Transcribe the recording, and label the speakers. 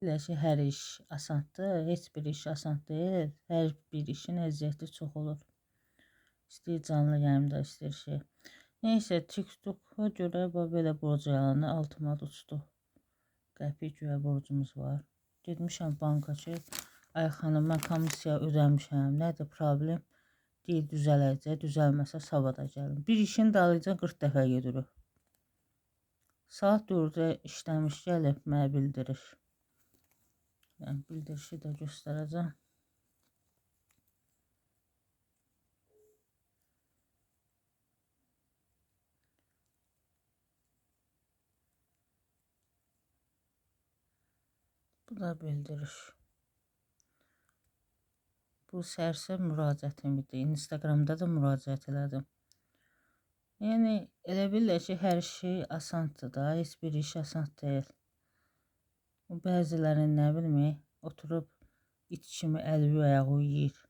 Speaker 1: Elə ki, hər iş asandır, heç bir iş asan deyil. Hər bir işin əziyyəti çox olur. İstəyir canlı yayımda, istəyir şey. Neysə, TikTok'a görə belə borc yalanı altıma uçdu. Qəpik güya borcumuz var. Getmişəm banka ki, ay xanım, mən komissiya ödəmişəm. Nədir problem? Deyir düzələcək, düzəlməsə savada gəlin. Bir işin dalıyca 40 dəfə gedirik. Saat 4-də işləmiş gəlib, mənə bildirir. Yəni, bildirişi də göstərəcəm. Bu da bildiriş. Bu səhər müraciətim idi. Instagramda da müraciət elədim. Yəni, elə bilirlər ki, hər şey asandır da, heç bir iş asan deyil. Bəzilərin nə bilmək, oturub it kimi əli ayağı yeyir.